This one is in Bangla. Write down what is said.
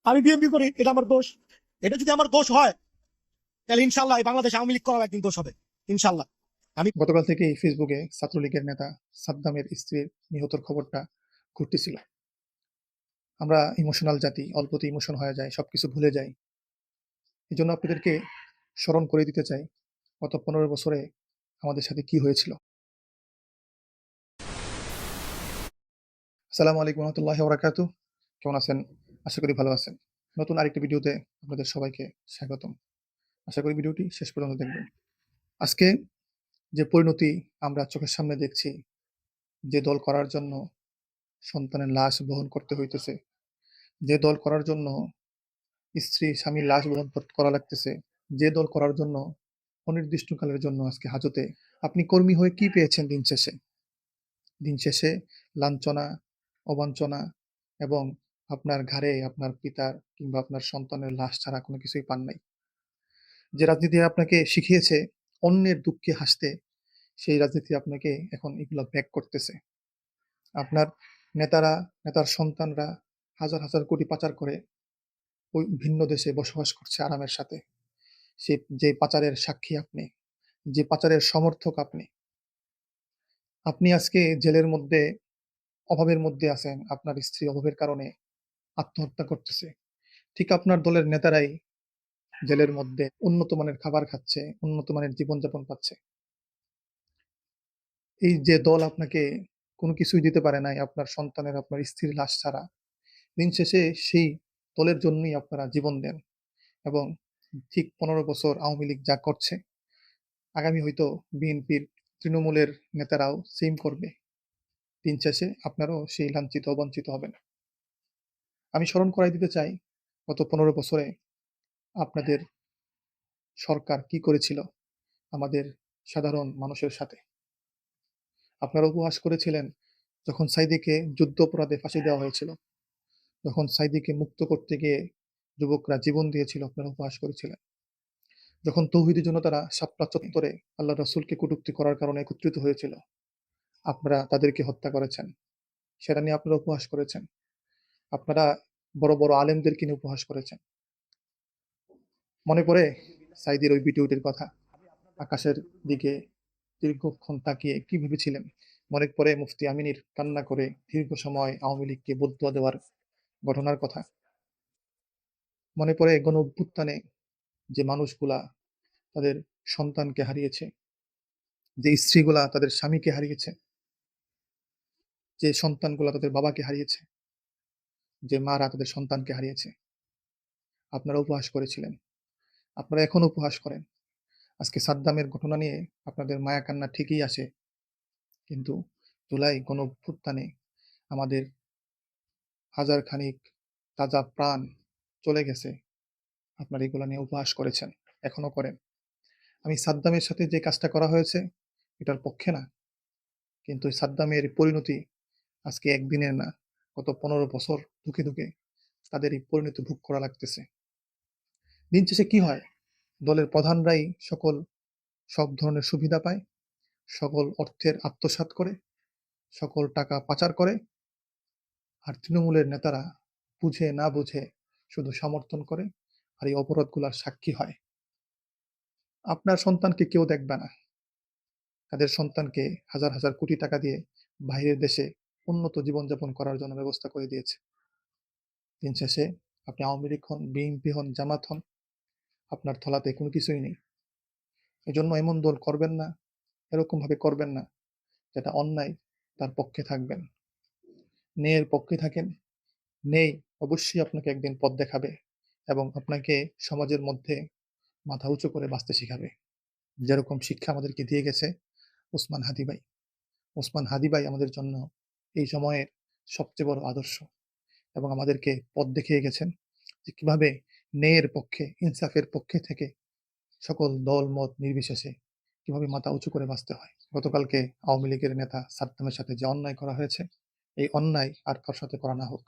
আমি বিএনপি করি, এটা আমার দোষ। এটা যদি আমার দোষ হয়, তাহলে ইনশাল্লাহ এই বাংলাদেশ আওয়ামী লীগ করার একদিন দোষ হবে, ইনশাল্লাহ। আমি গতকাল থেকেই ফেসবুকে ছাত্রলীগের নেতা সাদ্দামের স্ত্রীর নিহতর খবরটা ঘুরতেছিল। আমরা ইমোশনাল জাতি, অল্পতে ইমোশন হয়ে যায়, সবকিছু ভুলে যাই। এই জন্য আপনাদেরকে স্মরণ করে দিতে চাই গত 15 বছরে আমাদের সাথে কি হয়েছিল। আসসালামু আলাইকুম রহমতুল্লাহি ওয়া কেমন আছেন? আশা করি ভালো আছেন। নতুন আরেকটি ভিডিওতে আপনাদের সবাইকে স্বাগতম। আশা করি ভিডিওটি শেষ পর্যন্ত দেখবেন। আজকে যে পরিণতি আমরা চোখের সামনে দেখছি, যে দল করার জন্য সন্তানের লাশ বহন করতে হইতেছে, যে দল করার জন্য স্ত্রী স্বামীর লাশ বহন করা লাগতেছে, যে দল করার জন্য অনির্দিষ্টকালের জন্য আজকে হাজতে, আপনি কর্মী হয়ে কি পেয়েছেন দিন শেষে? দিন শেষে লাঞ্ছনা, অবাঞ্ছনা এবং আপনার ঘাড়ে আপনার পিতার কিংবা আপনার সন্তানের লাশ ছাড়া কোনো কিছুই পান নাই। যে রাজনীতি আপনাকে শিখিয়েছে অন্যের দুঃখে হাসতে, সেই রাজনীতি আপনাকে এখন এগুলো ব্যাক করতেছে। আপনার নেতারা, নেতার সন্তানরা হাজার হাজার কোটি পাচার করে ওই ভিন্ন দেশে বসবাস করছে আরামের সাথে। যে পাচারের সাক্ষী আপনি, যে পাচারের সমর্থক আপনি। আপনি আজকে জেলের মধ্যে, অভাবের মধ্যে আছেন, আপনার স্ত্রী অভাবের কারণে আত্মহত্যা করতেছে। ঠিক আপনার দলের নেতারাই জেলের মধ্যে উন্নত মানের খাবার খাচ্ছে, উন্নত মানের জীবনযাপন পাচ্ছে। এই যে দল আপনাকে কোনো কিছুই দিতে পারে নাই, আপনার সন্তানের, আপনার স্ত্রীর লাশ ছাড়া, দিন শেষে সেই দলের জন্যই আপনারা জীবন দেন। এবং ঠিক 15 বছর আওয়ামী লীগ যা করছে, আগামী হয়তো বিএনপির, তৃণমূলের নেতারাও সেম করবে। দিন শেষে আপনারাও সেই লাঞ্ছিত, অবঞ্চিত হবেন। আমি স্মরণ করাই দিতে চাই, গত 15 বছরে আপনাদের সরকার কি করেছিল আমাদের সাধারণ মানুষের সাথে। আপনারা উপহাস করেছিলেন যখন সাঈদীকে যুদ্ধাপরাধে ফাঁসি দেওয়া হয়েছিল, যখন সাঈদীকে মুক্ত করতে গিয়ে যুবকরা জীবন দিয়েছিল, আপনারা উপহাস করেছিলেন। যখন তৌহিদি জনতারা শাপলা চত্বরে আল্লাহ রাসূলকে কটূক্তি করার কারণে একত্রিত হয়েছিল, আপনারা তাদেরকে হত্যা করেছেন। সেটা নিয়ে আপনারা উপহাস করেছেন। আপনারা বড় বড় আলেমদেরকে নিয়ে উপহাস করেছেন। মনে পড়ে সাঈদীর ওই ভিডিওটির কথা? আকাশের দিকে দীর্ঘক্ষণ তাকিয়ে কি ভেবেছিলেন? মনে পড়ে মুফতি আমিনীর কান্না করে দীর্ঘ সময় আওয়ামী লীগকে বদদুয়া দেওয়ার ঘটনার কথা? মনে পড়ে গণ অভ্যুত্থানে যে মানুষগুলা তাদের সন্তানকে হারিয়েছে, যে স্ত্রীগুলা তাদের স্বামীকে হারিয়েছে, যে সন্তানগুলা তাদের বাবাকে হারিয়েছে, যে মারা তাদের সন্তানকে হারিয়েছে? আপনারা উপহাস করেছিলেন। আপনারা এখনো উপহাস করেন। আজকে সাদ্দামের ঘটনা নিয়ে আপনাদের মায়া কান্না ঠিকই আসে, কিন্তু জুলাই গণঅভ্যুত্থানে আমাদের হাজার খানিক তাজা প্রাণ চলে গেছে। আপনারা এগুলা নিয়ে উপহাস করেছেন, এখনো করেন। আমি সাদ্দামের সাথে যে কাজটা করা হয়েছে এটার পক্ষে না, কিন্তু সাদ্দামের পরিণতি আজকে একদিনের না, গত 15 বছর ধুকে ধুকে তাদের এই পরিণতি ভোগ করা লাগতেছে। দিন শেষে কি হয়? দলের প্রধানরাই সব ধরনের সুবিধা পায়, সকল অর্থের আত্মসাৎ করে, সকল টাকা পাচার করে, আর তৃণমূলের নেতারা বুঝে না বুঝে শুধু সমর্থন করে আর এই অপরাধগুলার সাক্ষী হয়। আপনার সন্তানকে কেউ দেখবে না। তাদের সন্তানকে হাজার হাজার কোটি টাকা দিয়ে বাইরের দেশে উন্নত জীবনযাপন করার জন্য ব্যবস্থা করে দিয়েছে। দিন শেষে আপনি আওয়ামী লীগ হন, বিএনপি হন, জামাত হন, আপনার থলাতে কোনো কিছুই নেই। এজন্য এমন দল করবেন না, এরকম ভাবে করবেন না যেটা অন্যায় তার পক্ষে থাকবেন। ন্যায়ের পক্ষে থাকেন। ন্যায় অবশ্যই আপনাকে একদিন পথ দেখাবে এবং আপনাকে সমাজের মধ্যে মাথা উঁচু করে বাঁচতে শিখাবে। যেরকম শিক্ষা আমাদেরকে দিয়ে গেছে ওসমান হাদি ভাই। ওসমান হাদি ভাই আমাদের জন্য এই সময়ের সবচেয়ে বড় আদর্শ এবং আমাদেরকে পথ দেখিয়ে গেছেন যে কিভাবে ন্যায়ের পক্ষে, ইনসাফের পক্ষে থেকে সকল দল মত নির্বিশেষে কিভাবে মাথা উঁচু করে বাঁচতে হয়। গতকালকে আওয়ামী লীগের নেতা সাদ্দামের সাথে যে অন্যায় করা হয়েছে, এই অন্যায় আর কারোর সাথে করা না হোক।